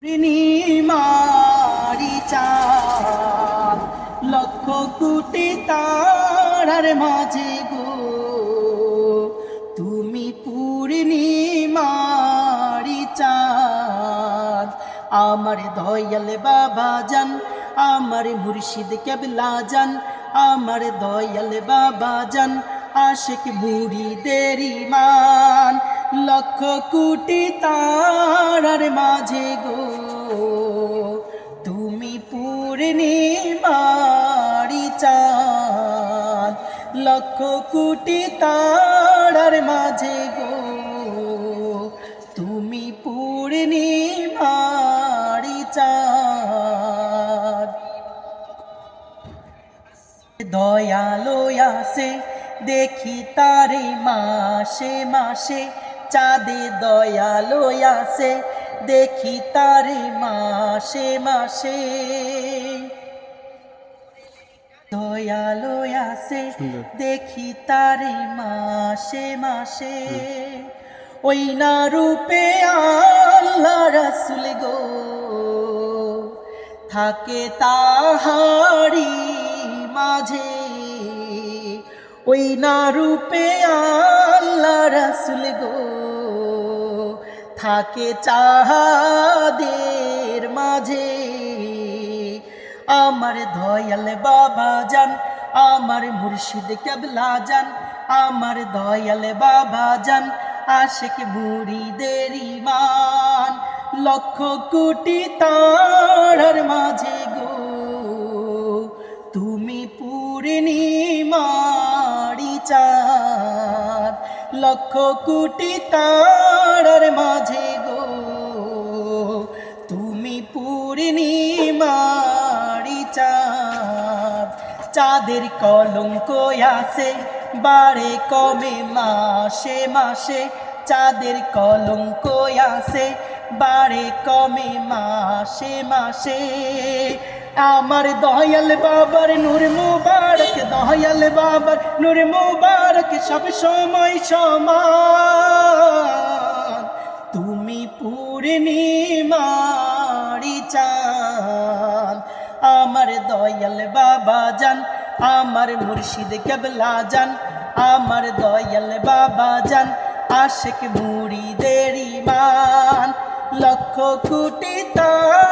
পূর্ণিমারি চাঁদ লক্ষ কোটি তারার মাঝে গো, তুমি পূর্ণিমারি চাঁদ। আমার দয়াল বাবা জান, আমার মুর্শিদ কেবলা জান, আমার দয়াল বাবা জান, আশিক মুরিদের ইমান। লক্ষ কোটি তারার মাঝে গো, তুমি পূর্ণিমারি চাঁদ। লক্ষ কোটি তারার মাঝে গো, তুমি পূর্ণিমারি চাঁদ। দয়ালো আসে দেখি তারে মাসে মাসে, চাঁদে দয়ালো আসে দেখি তারে মাসে মাসে। দয়ালো আসে দেখি তারে মাসে মাসে। ওই না রূপে আল্লাহ রাসূল গো, থাকে তাহারি মাঝে। ওই না রূপে আল্লাহ রাসূল গো, থাকে চাঁদের মাঝে। আমার দয়াল বাবা জান, আমার মুর্শিদ কেবলা জান, আমার দয়াল বাবা জান, আশিক মুরিদের ইমান। লক্ষ কোটি তারার মাঝে গো, তুমি পূর্ণিমারি চাঁদ। লক্ষ কোটি তারার মাঝে গো, তুমি পূর্ণিমারি চাঁদ। চাঁদের কলঙ্ক আসে বারে কমে মাসে মাসে, চাঁদের কলঙ্ক আসে বারে কমে মাসে মাসে। আমার দয়াল বাবার নূর মুবারক, দয়াল বাবার নূর মুবারক সব সময় সমান। তুমি পূর্ণিমারি চাঁদ। আমার দয়াল বাবা জান, আমার মুর্শিদ কেবলা জান, আমার দয়াল বাবা জান, আশিক মুরিদের ইমান। লক্ষ কোটি তারা